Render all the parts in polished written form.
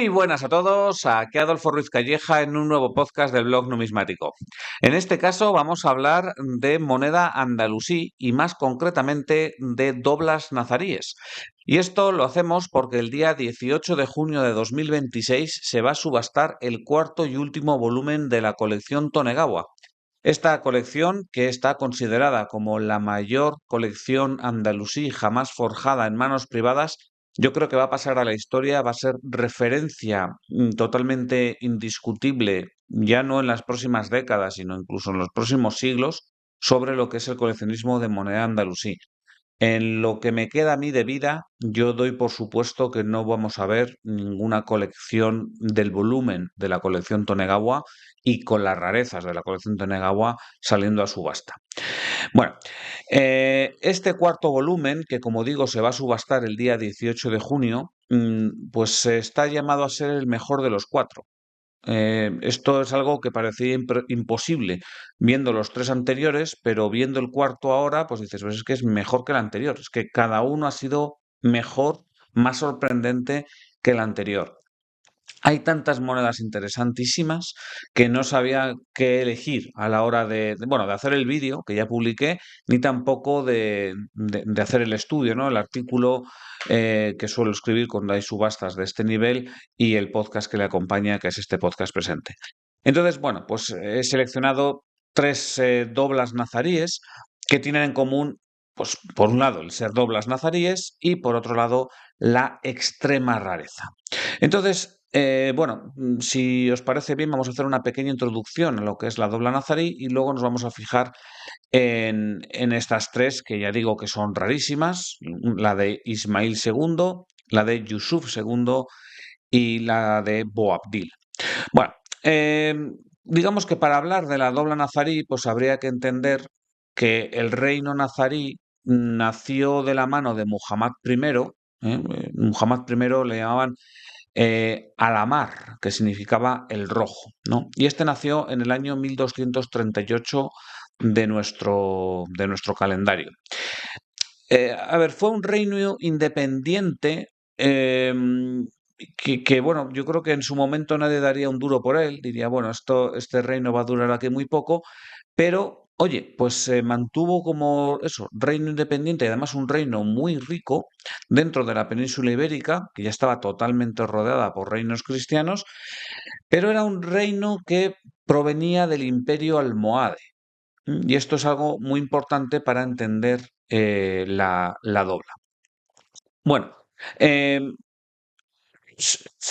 Muy buenas a todos, aquí Adolfo Ruiz Calleja en un nuevo podcast del blog numismático. En este caso vamos a hablar de moneda andalusí y más concretamente de doblas nazaríes. Y esto lo hacemos porque el día 18 de junio de 2026 se va a subastar el cuarto y último volumen de la colección Tonegawa. Esta colección, que está considerada como la mayor colección andalusí jamás forjada en manos privadas, yo creo que va a pasar a la historia, va a ser referencia totalmente indiscutible, ya no en las próximas décadas, sino incluso en los próximos siglos, sobre lo que es el coleccionismo de moneda andalusí. En lo que me queda a mí de vida, yo doy por supuesto que no vamos a ver ninguna colección del volumen de la colección Tonegawa y con las rarezas de la colección Tonegawa saliendo a subasta. Bueno, este cuarto volumen, que como digo se va a subastar el día 18 de junio, pues está llamado a ser el mejor de los cuatro. Esto es algo que parecía imposible viendo los tres anteriores, pero viendo el cuarto ahora, pues dices, pues es que es mejor que el anterior, es que cada uno ha sido mejor, más sorprendente que el anterior. Hay tantas monedas interesantísimas que no sabía qué elegir a la hora bueno, de hacer el vídeo que ya publiqué, ni tampoco de hacer el estudio, ¿no? El artículo que suelo escribir cuando hay subastas de este nivel y el podcast que le acompaña, que es este podcast presente. Entonces, bueno, pues he seleccionado tres doblas nazaríes que tienen en común, pues por un lado, el ser doblas nazaríes y por otro lado, la extrema rareza. Entonces, bueno, si os parece bien, vamos a hacer una pequeña introducción a lo que es la dobla nazarí y luego nos vamos a fijar en estas tres que ya digo que son rarísimas, la de Ismail II, la de Yusuf II y la de Boabdil. Bueno, digamos que para hablar de la dobla nazarí, pues habría que entender que el reino nazarí nació de la mano de Muhammad I. Muhammad I le llamaban Alamar, que significaba el rojo, ¿no? Y este nació en el año 1238 de nuestro calendario. A ver, fue un reino independiente bueno, yo creo que en su momento nadie daría un duro por él, diría, bueno, este reino va a durar aquí muy poco, pero, oye, pues se mantuvo como eso, reino independiente y además un reino muy rico dentro de la península ibérica, que ya estaba totalmente rodeada por reinos cristianos, pero era un reino que provenía del imperio almohade. Y esto es algo muy importante para entender la dobla. Bueno, em,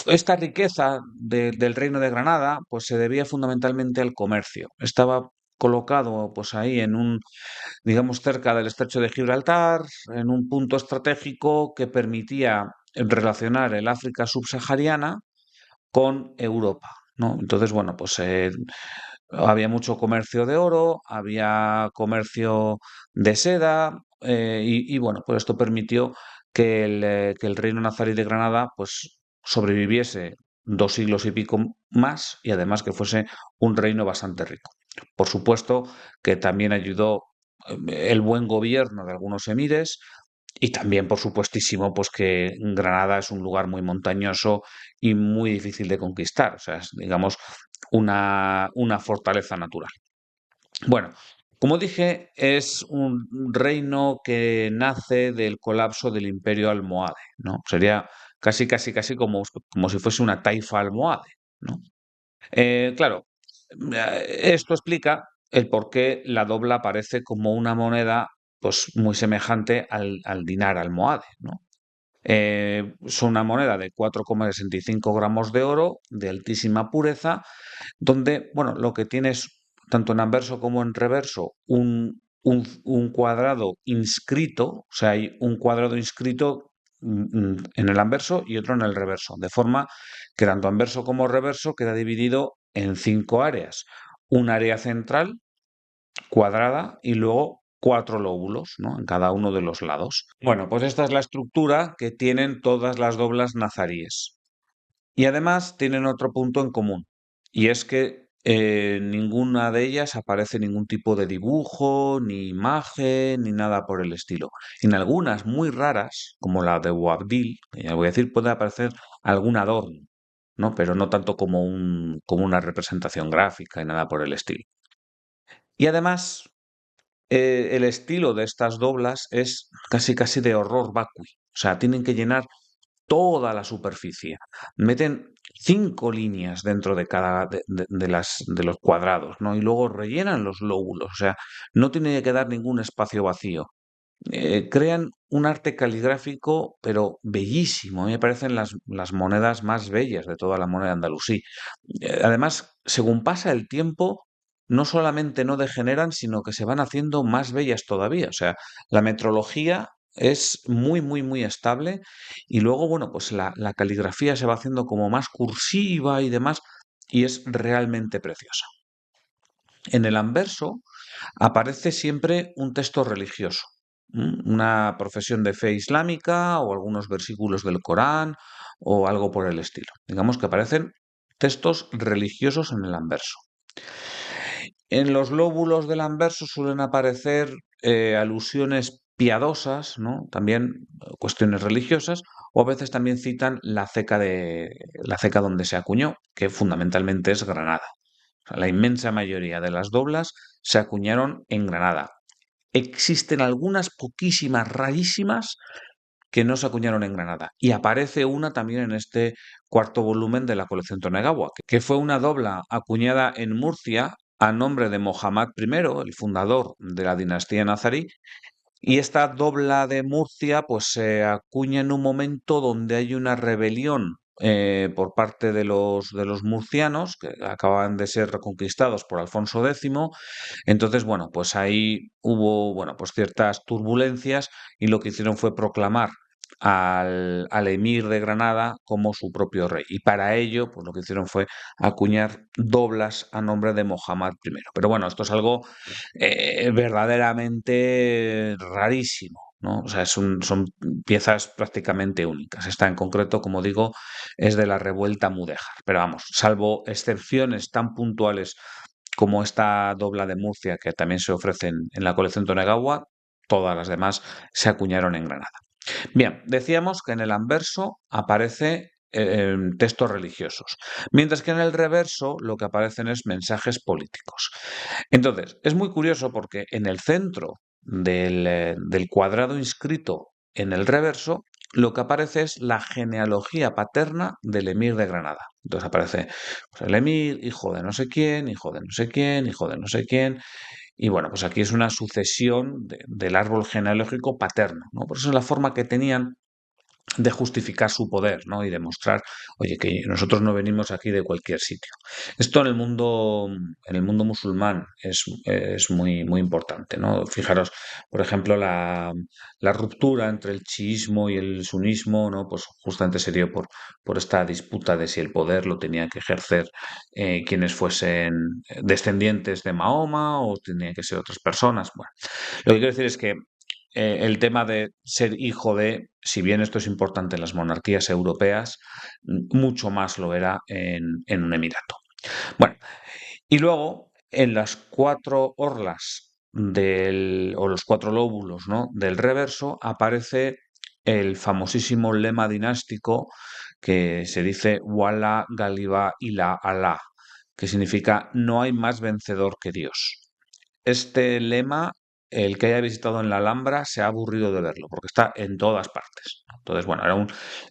esta riqueza del Reino de Granada pues se debía fundamentalmente al comercio. Estaba colocado pues ahí digamos, cerca del estrecho de Gibraltar, en un punto estratégico que permitía relacionar el África subsahariana con Europa, ¿no? Entonces, bueno, pues había mucho comercio de oro, había comercio de seda, bueno, pues esto permitió que el reino nazarí de Granada pues sobreviviese 2 siglos y pico más y además que fuese un reino bastante rico. Por supuesto que también ayudó el buen gobierno de algunos emires y también, por supuestísimo, pues que Granada es un lugar muy montañoso y muy difícil de conquistar. O sea, es, digamos, una fortaleza natural. Bueno, como dije, es un reino que nace del colapso del imperio almohade, ¿no? Sería casi, casi, casi como si fuese una taifa almohade, ¿no? Claro, esto explica el por qué la dobla aparece como una moneda pues muy semejante al dinar almohade, ¿no? Es una moneda de 4,65 gramos de oro, de altísima pureza, donde, bueno, lo que tiene es, tanto en anverso como en reverso, un cuadrado inscrito, o sea, hay un cuadrado inscrito en el anverso y otro en el reverso, de forma que tanto anverso como reverso queda dividido en 5 áreas. Un área central, cuadrada, y luego 4 lóbulos, ¿no? En cada uno de los lados. Bueno, pues esta es la estructura que tienen todas las doblas nazaríes. Y además tienen otro punto en común, y es que ninguna de ellas aparece ningún tipo de dibujo, ni imagen, ni nada por el estilo. En algunas muy raras, como la de Boabdil, que ya voy a decir, puede aparecer algún adorno. ¿no? Pero no tanto como como una representación gráfica y nada por el estilo. Y además, el estilo de estas doblas es casi casi de horror vacui. O sea, tienen que llenar toda la superficie. Meten 5 líneas dentro de cada de los cuadrados, ¿no? Y luego rellenan los lóbulos. O sea, no tiene que quedar ningún espacio vacío. Crean un arte caligráfico, pero bellísimo. A mí me parecen las monedas más bellas de toda la moneda andalusí. Además, según pasa el tiempo, no solamente no degeneran, sino que se van haciendo más bellas todavía. O sea, la metrología es muy, muy, muy estable y luego, bueno, pues la caligrafía se va haciendo como más cursiva y demás y es realmente preciosa. En el anverso aparece siempre un texto religioso, una profesión de fe islámica o algunos versículos del Corán o algo por el estilo. Digamos que aparecen textos religiosos en el anverso. En los lóbulos del anverso suelen aparecer alusiones piadosas, ¿no? También cuestiones religiosas, o a veces también citan la ceca donde se acuñó, que fundamentalmente es Granada. O sea, la inmensa mayoría de las doblas se acuñaron en Granada. Existen algunas poquísimas, rarísimas, que no se acuñaron en Granada. Y aparece una también en este cuarto volumen de la colección Tonegawa, que fue una dobla acuñada en Murcia a nombre de Mohammad I, el fundador de la dinastía nazarí, y esta dobla de Murcia pues se acuña en un momento donde hay una rebelión por parte de los murcianos, que acaban de ser reconquistados por Alfonso X. Entonces, bueno, pues ahí hubo, bueno, pues ciertas turbulencias y lo que hicieron fue proclamar al emir de Granada como su propio rey. Y para ello, pues lo que hicieron fue acuñar doblas a nombre de Mohammad I. Pero bueno, esto es algo verdaderamente rarísimo, ¿no? O sea, son piezas prácticamente únicas. Esta en concreto, como digo, es de la revuelta mudéjar. Pero vamos, salvo excepciones tan puntuales como esta dobla de Murcia que también se ofrece en la colección Tonegawa, todas las demás se acuñaron en Granada. Bien, decíamos que en el anverso aparece textos religiosos, mientras que en el reverso lo que aparecen es mensajes políticos. Entonces, es muy curioso porque en el centro del cuadrado inscrito en el reverso, lo que aparece es la genealogía paterna del emir de Granada. Entonces aparece pues, el emir, hijo de no sé quién, hijo de no sé quién, hijo de no sé quién, y bueno, pues aquí es una sucesión del árbol genealógico paterno, ¿no? Por eso es la forma que tenían de justificar su poder, ¿no? Y demostrar, oye, que nosotros no venimos aquí de cualquier sitio. Esto en el mundo musulmán es muy, muy importante, ¿no? Fijaros, por ejemplo, la ruptura entre el chiismo y el sunismo, ¿no? Pues justamente se dio por esta disputa de si el poder lo tenían que ejercer quienes fuesen descendientes de Mahoma o tenían que ser otras personas. Bueno, lo que quiero decir es que el tema de ser hijo de, si bien esto es importante en las monarquías europeas, mucho más lo era en un emirato. Bueno, y luego en las 4 orlas o los 4 lóbulos, ¿no? del reverso aparece el famosísimo lema dinástico que se dice Wala Galiba Ila Allah, que significa no hay más vencedor que Dios. Este lema, el que haya visitado en la Alhambra se ha aburrido de verlo, porque está en todas partes. Entonces, bueno,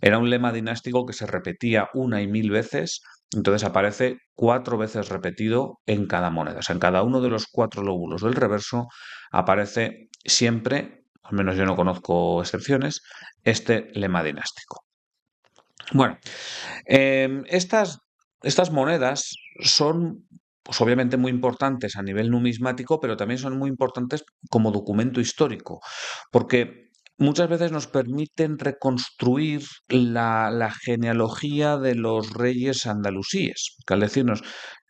era un lema dinástico que se repetía una y mil veces, entonces aparece 4 veces repetido en cada moneda. O sea, en cada uno de los 4 lóbulos del reverso aparece siempre, al menos yo no conozco excepciones, este lema dinástico. Bueno, estas monedas son, pues obviamente muy importantes a nivel numismático, pero también son muy importantes como documento histórico, porque muchas veces nos permiten reconstruir la genealogía de los reyes andalusíes, que al decirnos,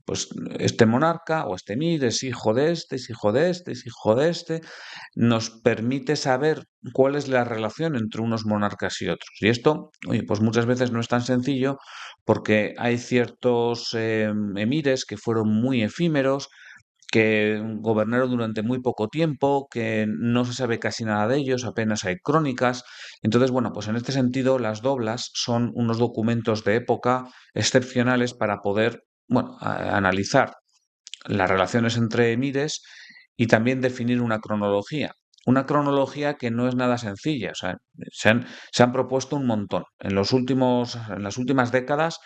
pues este monarca o este emir es hijo de este, es hijo de este, es hijo de este, nos permite saber cuál es la relación entre unos monarcas y otros. Y esto, oye, pues muchas veces no es tan sencillo porque hay ciertos emires que fueron muy efímeros, que gobernaron durante muy poco tiempo, que no se sabe casi nada de ellos, apenas hay crónicas. Entonces, bueno, pues en este sentido las doblas son unos documentos de época excepcionales para poder, bueno, analizar las relaciones entre emires y también definir una cronología. Una cronología que no es nada sencilla. O sea, se han propuesto un montón. En las últimas décadas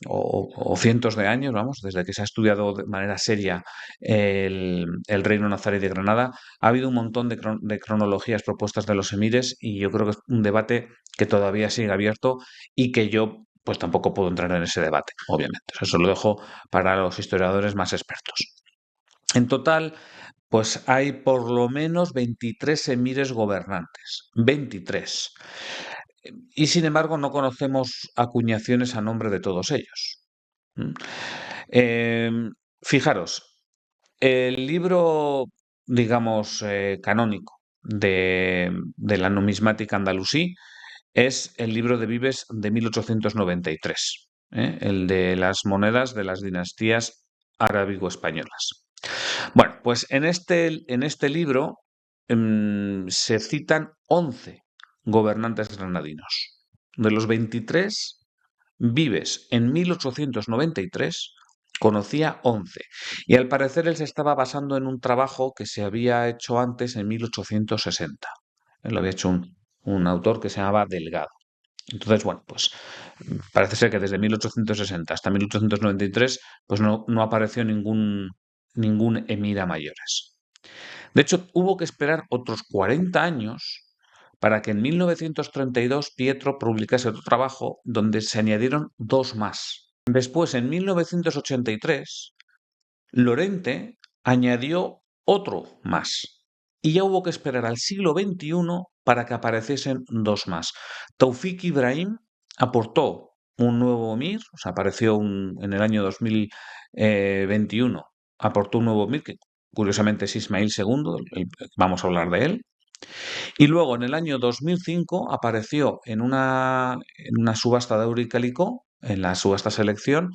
o cientos de años, vamos, desde que se ha estudiado de manera seria el reino nazarí de Granada, ha habido un montón de cronologías propuestas de los emires y yo creo que es un debate que todavía sigue abierto y que yo pues tampoco puedo entrar en ese debate, obviamente. O sea, eso lo dejo para los historiadores más expertos. En total, pues hay por lo menos 23 emires gobernantes. 23. Y sin embargo, no conocemos acuñaciones a nombre de todos ellos. ¿Mm? Fijaros, el libro, digamos, canónico de la numismática andalusí es el libro de Vives de 1893, el de las monedas de las dinastías arábigo-españolas. Bueno, pues en este libro se citan 11 gobernantes granadinos. De los 23, Vives en 1893 conocía 11. Y al parecer él se estaba basando en un trabajo que se había hecho antes en 1860. Él lo había hecho un autor que se llamaba Delgado. Entonces, bueno, pues parece ser que desde 1860 hasta 1893 pues no apareció ningún emir a mayores. De hecho, hubo que esperar otros 40 años para que en 1932 Pietro publicase otro trabajo donde se añadieron dos más. Después, en 1983, Lorente añadió otro más. Y ya hubo que esperar al siglo XXI para que apareciesen dos más. Taufik Ibrahim aportó un nuevo emir, o sea, apareció en el año 2021, aportó un nuevo emir, que curiosamente es Ismail II, vamos a hablar de él. Y luego en el año 2005 apareció en una subasta de Euricalicó, en la subasta selección,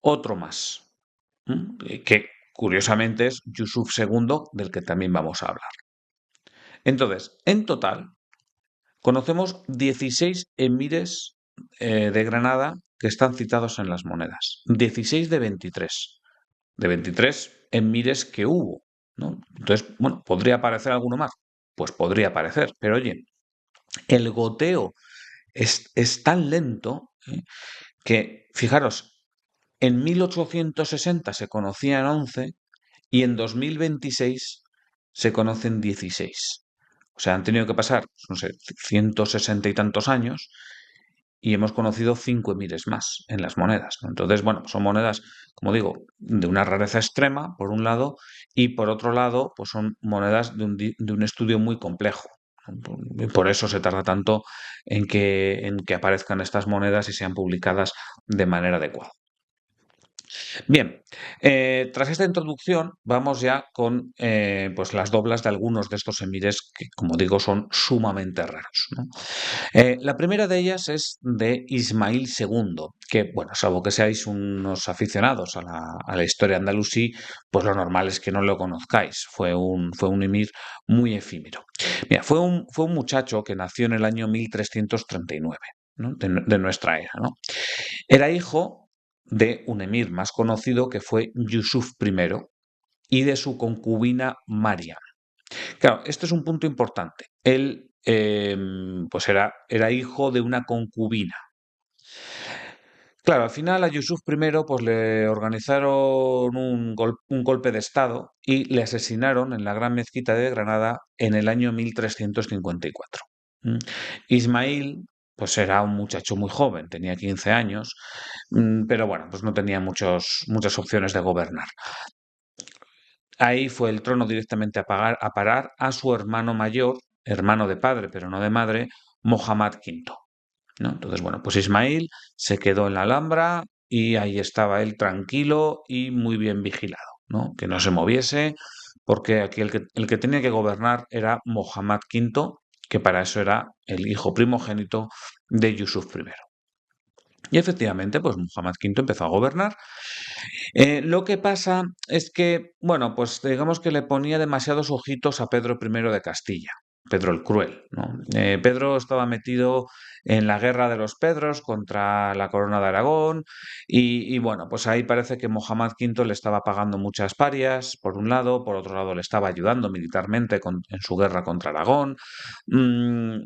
otro más, que curiosamente es Yusuf II, del que también vamos a hablar. Entonces, en total, conocemos 16 emires de Granada que están citados en las monedas. 16 de 23. De 23 emires que hubo, ¿no? Entonces, bueno, ¿podría aparecer alguno más? Pues podría aparecer, pero oye, el goteo es tan lento, que, fijaros, en 1860 se conocían 11 y en 2026 se conocen 16. O sea, han tenido que pasar, no sé, 160 y tantos años y hemos conocido 5 emires más en las monedas, ¿no? Entonces, bueno, son monedas, como digo, de una rareza extrema, por un lado, y por otro lado, pues son monedas de un estudio muy complejo. Por eso se tarda tanto en que aparezcan estas monedas y sean publicadas de manera adecuada. Bien, tras esta introducción vamos ya con pues las doblas de algunos de estos emires que, como digo, son sumamente raros, ¿no? La primera de ellas es de Ismail II, que, bueno, salvo que seáis unos aficionados a la historia andalusí, pues lo normal es que no lo conozcáis. Fue un emir muy efímero. Mira, fue un muchacho que nació en el año 1339, ¿no? De nuestra era, ¿no? Era hijo de un emir más conocido que fue Yusuf I y de su concubina Mariam. Claro, este es un punto importante. Él pues era hijo de una concubina. Claro, al final a Yusuf I pues le organizaron un golpe de estado y le asesinaron en la Gran Mezquita de Granada en el año 1354. ¿Mm? Ismail pues era un muchacho muy joven, tenía 15 años, pero bueno, pues no tenía muchas opciones de gobernar. Ahí fue el trono directamente a parar a su hermano mayor, hermano de padre pero no de madre, Mohammad V, ¿no? Entonces, bueno, pues Ismail se quedó en la Alhambra y ahí estaba él tranquilo y muy bien vigilado, ¿no? Que no se moviese, porque aquí el que tenía que gobernar era Mohammad V, que para eso era el hijo primogénito de Yusuf I. Y efectivamente, pues Muhammad V empezó a gobernar. Lo que pasa es que, bueno, pues digamos que le ponía demasiados ojitos a Pedro I de Castilla, Pedro el Cruel, ¿no? Pedro estaba metido en la guerra de los Pedros contra la corona de Aragón y, bueno, pues ahí parece que Muhammad V le estaba pagando muchas parias, por un lado, por otro lado le estaba ayudando militarmente en su guerra contra Aragón. Mm,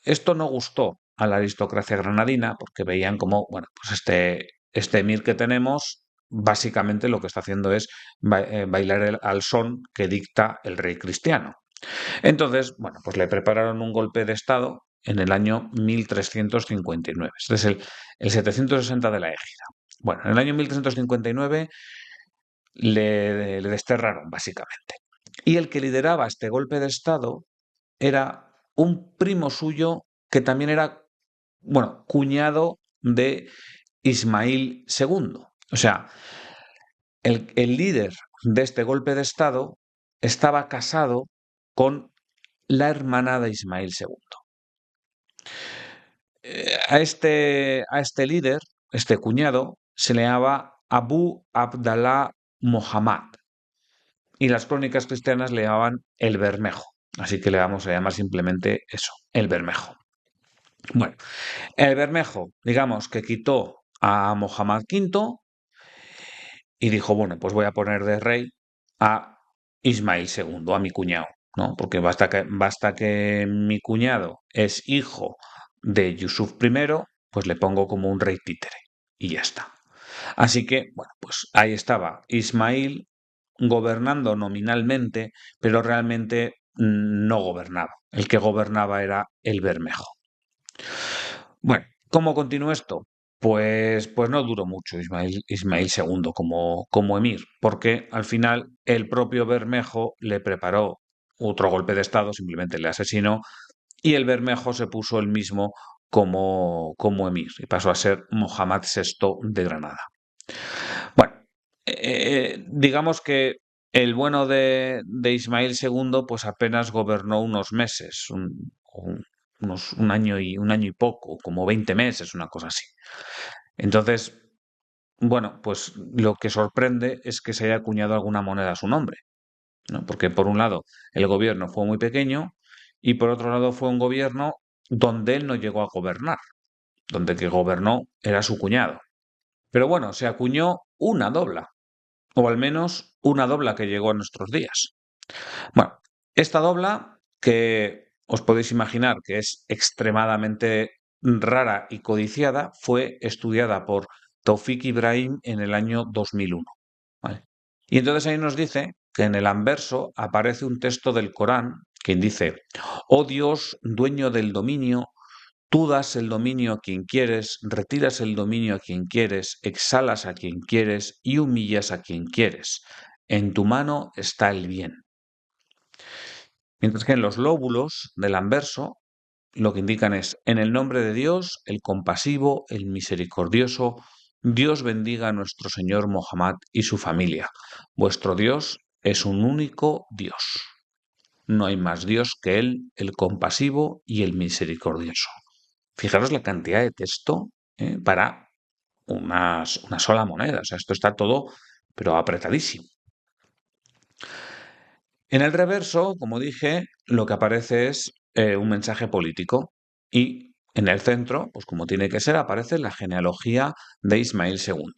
Esto no gustó a la aristocracia granadina porque veían como, bueno, pues este emir que tenemos básicamente lo que está haciendo es bailar al son que dicta el rey cristiano. Entonces, bueno, pues le prepararon un golpe de estado en el año 1359. Este es el 760 de la égida. Bueno, en el año 1359 le desterraron, básicamente. Y el que lideraba este golpe de estado era un primo suyo que también era, bueno, cuñado de Ismail II. O sea, el líder de este golpe de estado estaba casado con la hermana de Ismail II. A este líder, este cuñado, se le llamaba Abu Abdallah Muhammad y las crónicas cristianas le llamaban el Bermejo. Así que le vamos a llamar simplemente eso, el Bermejo. Bueno, el Bermejo, digamos que quitó a Mohammad V y dijo, bueno, pues voy a poner de rey a Ismail II, a mi cuñado, ¿no? Porque basta que mi cuñado es hijo de Yusuf I, pues le pongo como un rey títere y ya está. Así que, bueno, pues ahí estaba Ismail gobernando nominalmente, pero realmente no gobernaba. El que gobernaba era el Bermejo. Bueno, ¿cómo continuó esto? Pues no duró mucho Ismail II como emir, porque al final el propio Bermejo le preparó otro golpe de estado, simplemente le asesinó, y el Bermejo se puso él mismo como emir y pasó a ser Mohammad VI de Granada. Bueno, digamos que el bueno de Ismail II pues apenas gobernó unos meses, un año y poco, como 20 meses, una cosa así. Entonces, bueno, pues lo que sorprende es que se haya acuñado alguna moneda a su nombre, ¿no? Porque por un lado el gobierno fue muy pequeño y por otro lado fue un gobierno donde él no llegó a gobernar, donde el que gobernó era su cuñado. Pero bueno, se acuñó una dobla, o al menos una dobla que llegó a nuestros días. Bueno, esta dobla, que os podéis imaginar que es extremadamente rara y codiciada, fue estudiada por Taufik Ibrahim en el año 2001. ¿Vale? Y entonces ahí nos dice que en el anverso aparece un texto del Corán que dice, oh Dios, dueño del dominio, tú das el dominio a quien quieres, retiras el dominio a quien quieres, exhalas a quien quieres y humillas a quien quieres. En tu mano está el bien. Mientras que en los lóbulos del anverso lo que indican es, en el nombre de Dios, el compasivo, el misericordioso, Dios bendiga a nuestro Señor Mohammad y su familia. Vuestro Dios es un único Dios. No hay más Dios que Él, el compasivo y el misericordioso. Fijaros la cantidad de texto para una sola moneda. O sea, esto está todo, pero apretadísimo. En el reverso, como dije, lo que aparece es un mensaje político y en el centro, pues como tiene que ser, aparece la genealogía de Ismail II.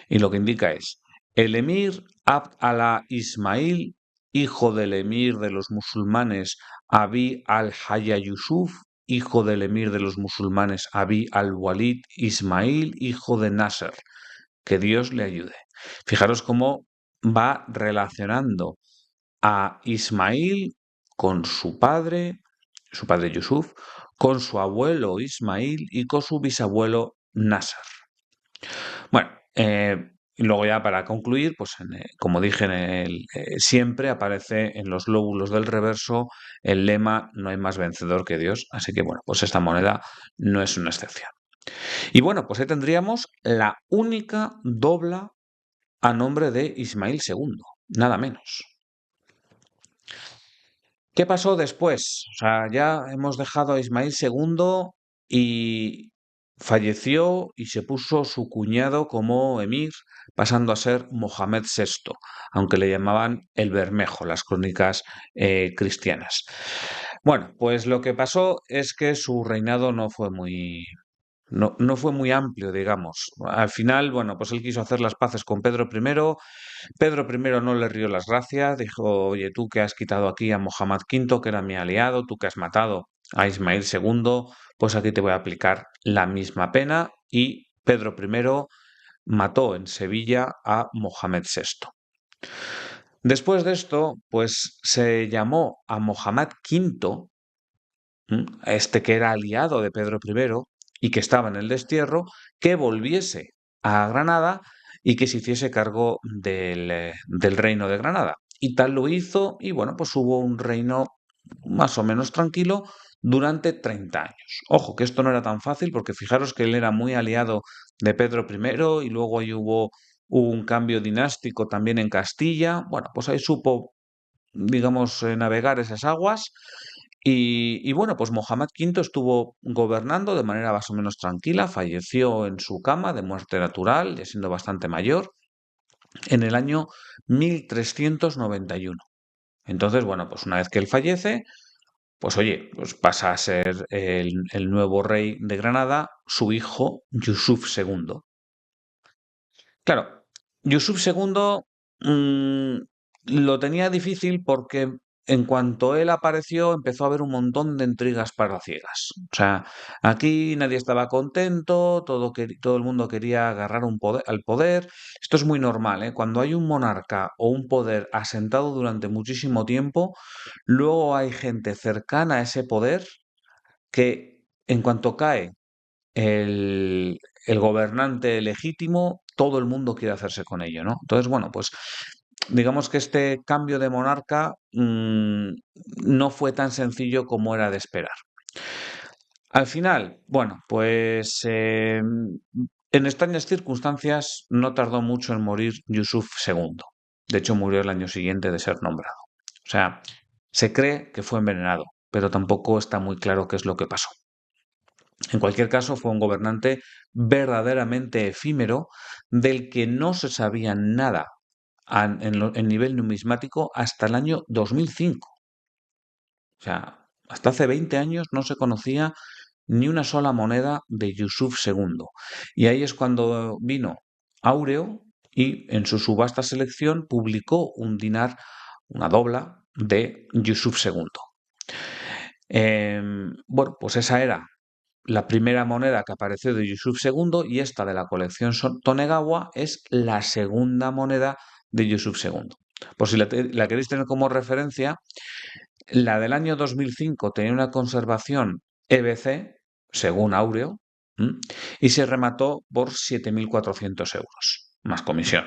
Y lo que indica es, el emir Abd Allah Ismail, hijo del emir de los musulmanes Abi al-Hayya Yusuf, hijo del emir de los musulmanes Abi al-Walid Ismail, hijo de Nasser. Que Dios le ayude. Fijaros cómo va relacionando a Ismail con su padre Yusuf, con su abuelo Ismail y con su bisabuelo Nasser. Bueno, y luego ya para concluir, pues como dije, siempre aparece en los lóbulos del reverso el lema no hay más vencedor que Dios, así que bueno, pues esta moneda no es una excepción. Y bueno, pues ahí tendríamos la única dobla a nombre de Ismail II, nada menos. ¿Qué pasó después? O sea, ya hemos dejado a Ismail II y falleció y se puso su cuñado como emir, pasando a ser Mohamed VI, aunque le llamaban el Bermejo, las crónicas cristianas. Bueno, pues lo que pasó es que su reinado no fue muy amplio, digamos. Al final, bueno, pues él quiso hacer las paces con Pedro I. Pedro I no le rió las gracias, dijo, oye, tú que has quitado aquí a Mohamed V, que era mi aliado, tú que has matado a Ismael II, pues aquí te voy a aplicar la misma pena. Y Pedro I mató en Sevilla a Mohamed VI. Después de esto, pues se llamó a Mohamed V, este que era aliado de Pedro I y que estaba en el destierro, que volviese a Granada y que se hiciese cargo del reino de Granada. Y tal lo hizo y bueno, pues hubo un reino más o menos tranquilo durante 30 años. Ojo, que esto no era tan fácil porque fijaros que él era muy aliado de Pedro I y luego ahí hubo un cambio dinástico también en Castilla. Bueno, pues ahí supo, digamos, navegar esas aguas. Y bueno, pues Mohamed V estuvo gobernando de manera más o menos tranquila, falleció en su cama de muerte natural, ya siendo bastante mayor, en el año 1391. Entonces, bueno, pues una vez que él fallece, pues oye, pues pasa a ser el nuevo rey de Granada, su hijo Yusuf II. Claro, Yusuf II lo tenía difícil porque en cuanto él apareció empezó a haber un montón de intrigas paraciegas. O sea, aquí nadie estaba contento, todo el mundo quería agarrar al poder. Esto es muy normal, ¿eh? Cuando hay un monarca o un poder asentado durante muchísimo tiempo, luego hay gente cercana a ese poder que en cuanto cae el, el gobernante legítimo, todo el mundo quiere hacerse con ello, ¿no? Entonces, bueno, pues digamos que este cambio de monarca no fue tan sencillo como era de esperar. Al final, bueno, pues en extrañas circunstancias no tardó mucho en morir Yusuf II. De hecho, murió el año siguiente de ser nombrado. O sea, se cree que fue envenenado, pero tampoco está muy claro qué es lo que pasó. En cualquier caso, fue un gobernante verdaderamente efímero del que no se sabía nada en nivel numismático hasta el año 2005. O sea, hasta hace 20 años no se conocía ni una sola moneda de Yusuf II. Y ahí es cuando vino Áureo y en su subasta selección publicó un dinar, una dobla de Yusuf II. Bueno, pues esa era la primera moneda que apareció de Yusuf II y esta de la colección Tonegawa es la segunda moneda de Yusuf II. Por si la queréis tener como referencia, la del año 2005 tenía una conservación EBC, según Áureo, y se remató por 7.400 euros, más comisión.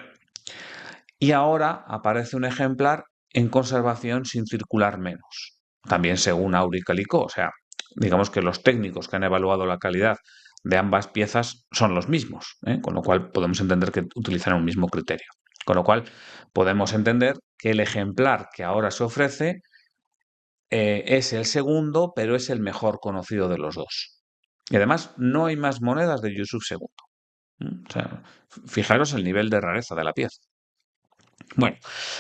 Y ahora aparece un ejemplar en conservación sin circular menos, también según Auri Calicó. O sea, digamos que los técnicos que han evaluado la calidad de ambas piezas son los mismos, con lo cual podemos entender que utilizan un mismo criterio. Con lo cual podemos entender que el ejemplar que ahora se ofrece es el segundo, pero es el mejor conocido de los dos. Y además no hay más monedas de Yusuf II. O sea, fijaros el nivel de rareza de la pieza. Bueno,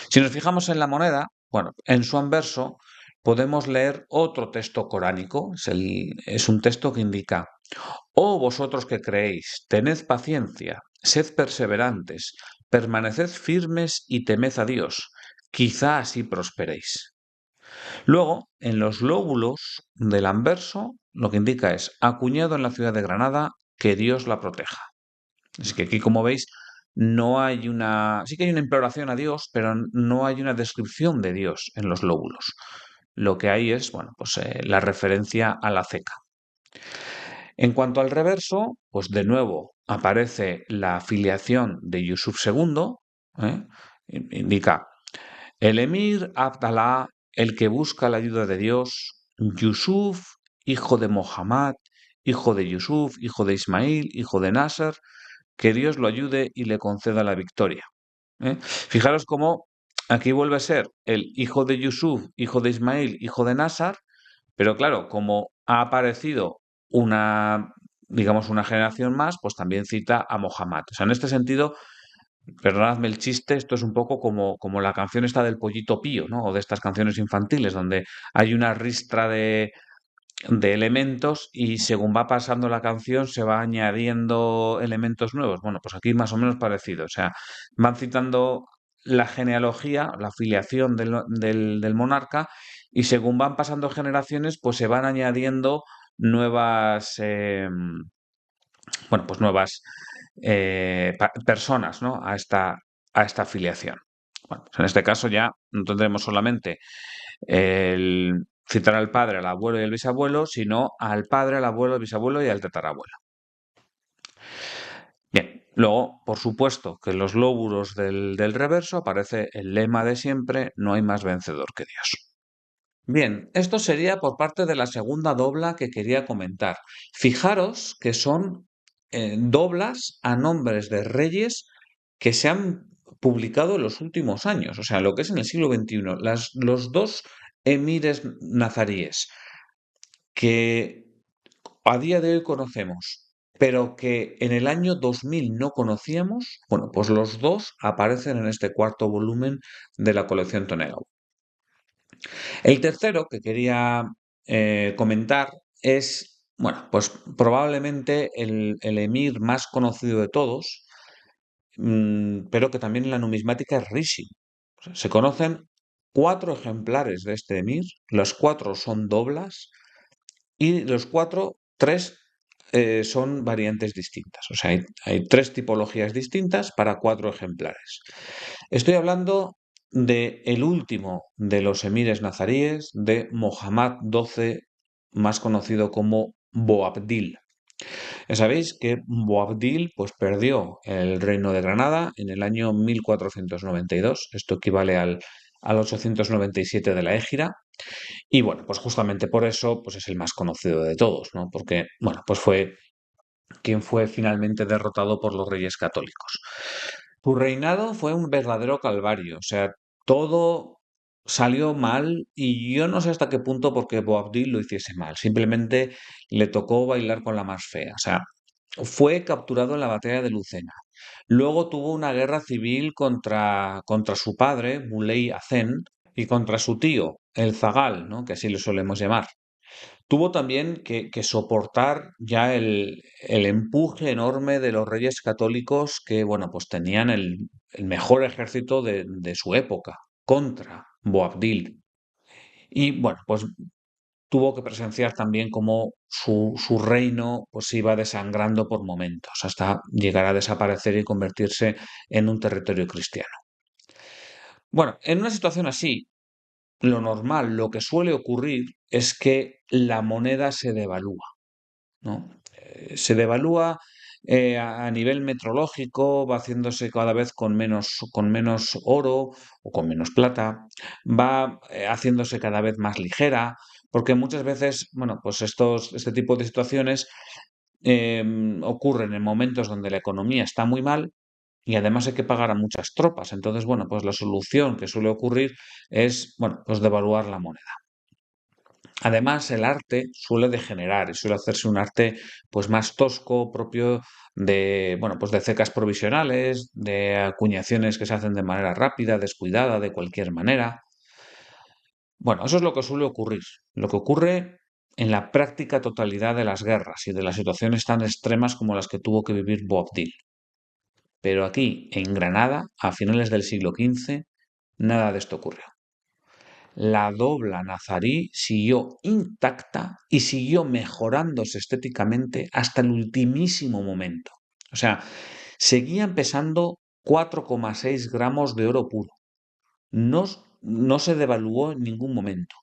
si nos fijamos en la moneda, bueno, en su anverso podemos leer otro texto coránico. Es un texto que indica: Oh vosotros que creéis, tened paciencia, sed perseverantes, permaneced firmes y temed a Dios, quizá así prosperéis. Luego, en los lóbulos del anverso, lo que indica es: acuñado en la ciudad de Granada, que Dios la proteja. Así que aquí, como veis, no hay sí que hay una imploración a Dios, pero no hay una descripción de Dios en los lóbulos. Lo que hay es, bueno, pues la referencia a la ceca. En cuanto al reverso, pues de nuevo aparece la filiación de Yusuf II, ¿eh? Indica: el emir Abdalá, el que busca la ayuda de Dios, Yusuf, hijo de Mohammad, hijo de Yusuf, hijo de Ismail, hijo de Nasser, que Dios lo ayude y le conceda la victoria. Fijaros cómo aquí vuelve a ser el hijo de Yusuf, hijo de Ismail, hijo de Nasser, pero claro, como ha aparecido una digamos, una generación más, pues también cita a Mohammed. O sea, en este sentido, perdonadme el chiste, esto es un poco como la canción esta del Pollito Pío, ¿no? O de estas canciones infantiles, donde hay una ristra de elementos y según va pasando la canción se va añadiendo elementos nuevos. Bueno, pues aquí más o menos parecido. O sea, van citando la genealogía, la filiación del monarca y según van pasando generaciones, pues se van añadiendo nuevas, bueno, pues nuevas personas, ¿no? A esta afiliación. Bueno, pues en este caso ya no tendremos solamente el citar al padre, al abuelo y al bisabuelo, sino al padre, al abuelo, al bisabuelo y al tatarabuelo. Bien, luego, por supuesto, que en los lóbulos del reverso aparece el lema de siempre, no hay más vencedor que Dios. Bien, esto sería por parte de la segunda dobla que quería comentar. Fijaros que son doblas a nombres de reyes que se han publicado en los últimos años, o sea, lo que es en el siglo XXI. Los dos emires nazaríes que a día de hoy conocemos, pero que en el año 2000 no conocíamos, bueno, pues los dos aparecen en este cuarto volumen de la colección Tonegau. El tercero que quería comentar es, bueno, pues probablemente el emir más conocido de todos, pero que también en la numismática es Rishi. O sea, se conocen 4 ejemplares de este emir, los 4 son doblas y los 4, 3 son variantes distintas. O sea, hay 3 tipologías distintas para 4 ejemplares. Estoy hablando de el último de los emires nazaríes, de Mohammad XII, más conocido como Boabdil. Ya sabéis que Boabdil pues, perdió el reino de Granada en el año 1492. Esto equivale al 897 de la Égira. Y bueno, pues justamente por eso pues es el más conocido de todos, ¿no? Porque, bueno, pues fue quien fue finalmente derrotado por los reyes católicos. Su reinado fue un verdadero calvario, o sea, todo salió mal y yo no sé hasta qué punto porque Boabdil lo hiciese mal, simplemente le tocó bailar con la más fea, o sea, fue capturado en la batalla de Lucena. Luego tuvo una guerra civil contra su padre, Muley Hazen, y contra su tío, el Zagal, ¿no? Que así lo solemos llamar. Tuvo también que soportar ya el empuje enorme de los reyes católicos que, bueno, pues tenían el mejor ejército de su época contra Boabdil. Y, bueno, pues tuvo que presenciar también cómo su reino pues, se iba desangrando por momentos hasta llegar a desaparecer y convertirse en un territorio cristiano. Bueno, en una situación así, lo normal, lo que suele ocurrir es que la moneda se devalúa, ¿no? Se devalúa a nivel metrológico, va haciéndose cada vez con menos oro o con menos plata, va haciéndose cada vez más ligera, porque muchas veces, bueno, pues este tipo de situaciones ocurren en momentos donde la economía está muy mal y además hay que pagar a muchas tropas. Entonces, bueno, pues la solución que suele ocurrir es, bueno, pues devaluar la moneda. Además, el arte suele degenerar y suele hacerse un arte pues más tosco, propio de, bueno, pues de cecas provisionales, de acuñaciones que se hacen de manera rápida, descuidada, de cualquier manera. Bueno, eso es lo que suele ocurrir. Lo que ocurre en la práctica totalidad de las guerras y de las situaciones tan extremas como las que tuvo que vivir Boabdil. Pero aquí, en Granada, a finales del siglo XV, nada de esto ocurrió. La dobla nazarí siguió intacta y siguió mejorándose estéticamente hasta el ultimísimo momento. O sea, seguían pesando 4,6 gramos de oro puro. No, no se devaluó en ningún momento.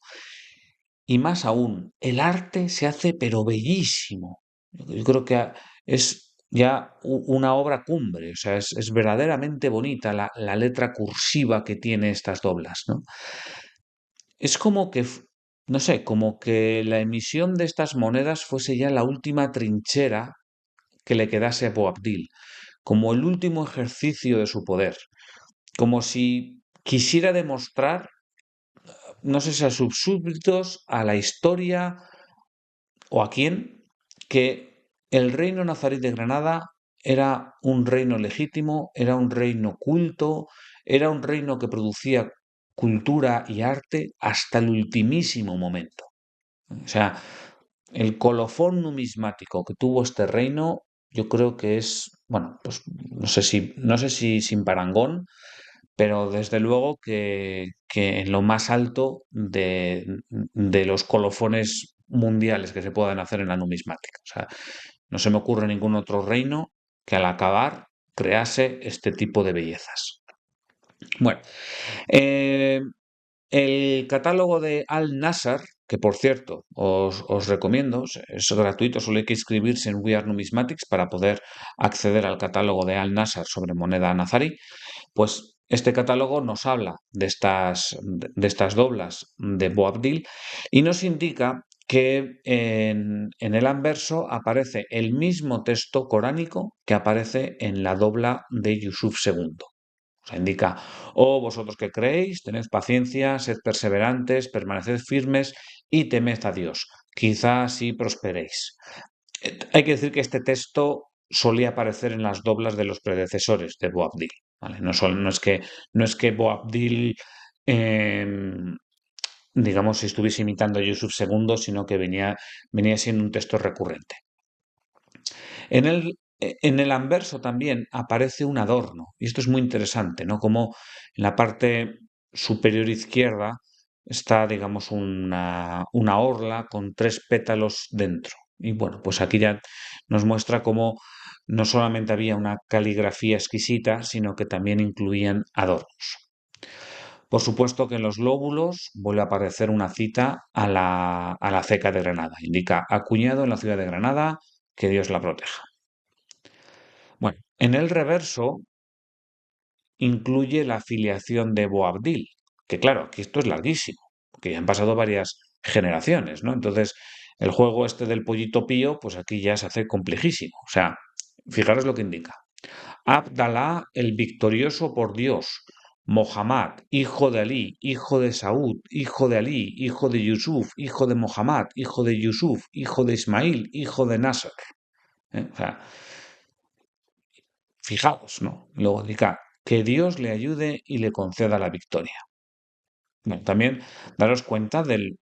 Y más aún, el arte se hace pero bellísimo. Yo creo que es ya una obra cumbre, o sea, es verdaderamente bonita la letra cursiva que tiene estas doblas, ¿no? Es como que, no sé, como que la emisión de estas monedas fuese ya la última trinchera que le quedase a Boabdil, como el último ejercicio de su poder, como si quisiera demostrar, no sé si a sus súbditos, a la historia o a quién, que el reino nazarí de Granada era un reino legítimo, era un reino culto, era un reino que producía cultura y arte hasta el ultimísimo momento. O sea, el colofón numismático que tuvo este reino, yo creo que es, bueno, pues no sé si sin parangón, pero desde luego que en lo más alto de los colofones mundiales que se puedan hacer en la numismática. O sea, no se me ocurre ningún otro reino que al acabar crease este tipo de bellezas. Bueno, eh, el catálogo de Al-Nassr, que por cierto os recomiendo, es gratuito, solo hay que inscribirse en We Are Numismatics para poder acceder al catálogo de Al-Nassr sobre moneda nazarí. Pues este catálogo nos habla de estas doblas de Boabdil y nos indica que en el anverso aparece el mismo texto coránico que aparece en la dobla de Yusuf II. O sea, indica, oh vosotros que creéis, tened paciencia, sed perseverantes, permaneced firmes y temed a Dios. Quizá así prosperéis. Hay que decir que este texto solía aparecer en las doblas de los predecesores de Boabdil. ¿Vale? No es que Boabdil, digamos, estuviese imitando a Yusuf II, sino que venía siendo un texto recurrente. En el anverso también aparece un adorno, y esto es muy interesante, ¿no? Como en la parte superior izquierda está, digamos, una orla con 3 pétalos dentro. Y bueno, pues aquí ya nos muestra cómo no solamente había una caligrafía exquisita, sino que también incluían adornos. Por supuesto que en los lóbulos vuelve a aparecer una cita a la ceca de Granada. Indica, acuñado en la ciudad de Granada, que Dios la proteja. Bueno, en el reverso incluye la afiliación de Boabdil, que claro, aquí esto es larguísimo, porque ya han pasado varias generaciones, ¿no? Entonces, el juego este del pollito pío, pues aquí ya se hace complejísimo. O sea, fijaros lo que indica. Abdalá el victorioso por Dios, Mohammad, hijo de Ali, hijo de Saúd, hijo de Ali, hijo de Yusuf, hijo de Mohammad, hijo de Yusuf, hijo de Ismail, hijo de Nasser. O sea, fijaos, ¿no? Luego indica que Dios le ayude y le conceda la victoria. Bueno, también daros cuenta de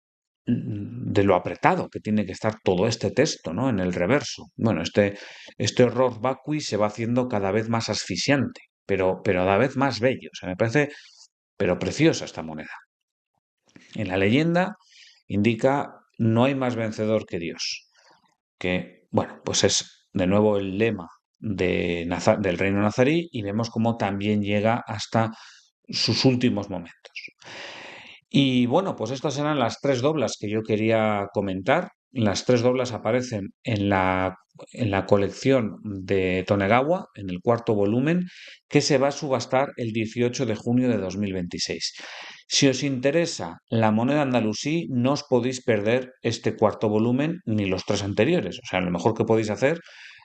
lo apretado que tiene que estar todo este texto, ¿no? En el reverso. Bueno, este horror vacui se va haciendo cada vez más asfixiante, pero cada vez más bello. O sea, me parece, pero preciosa esta moneda. En la leyenda indica no hay más vencedor que Dios, que, bueno, pues es de nuevo el lema del reino nazarí y vemos cómo también llega hasta sus últimos momentos. Y bueno, pues estas eran las 3 doblas que yo quería comentar. Las 3 doblas aparecen en la colección de Tonegawa, en el cuarto volumen, que se va a subastar el 18 de junio de 2026. Si os interesa la moneda andalusí, no os podéis perder este cuarto volumen ni los 3 anteriores. O sea, lo mejor que podéis hacer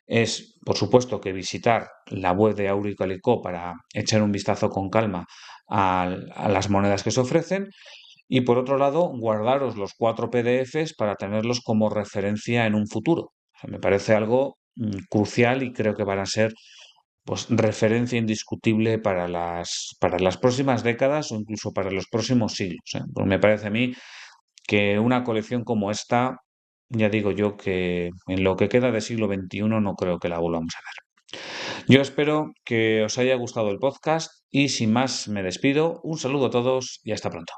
es, por supuesto, que visitar la web de Auri Calicó para echar un vistazo con calma a las monedas que se ofrecen y por otro lado guardaros los 4 PDFs para tenerlos como referencia en un futuro. O sea, me parece algo crucial y creo que van a ser pues referencia indiscutible para las próximas décadas o incluso para los próximos siglos, ¿eh? Pues me parece a mí que una colección como esta, ya digo yo que en lo que queda de siglo XXI no creo que la volvamos a ver. Yo espero que os haya gustado el podcast y sin más me despido. Un saludo a todos y hasta pronto.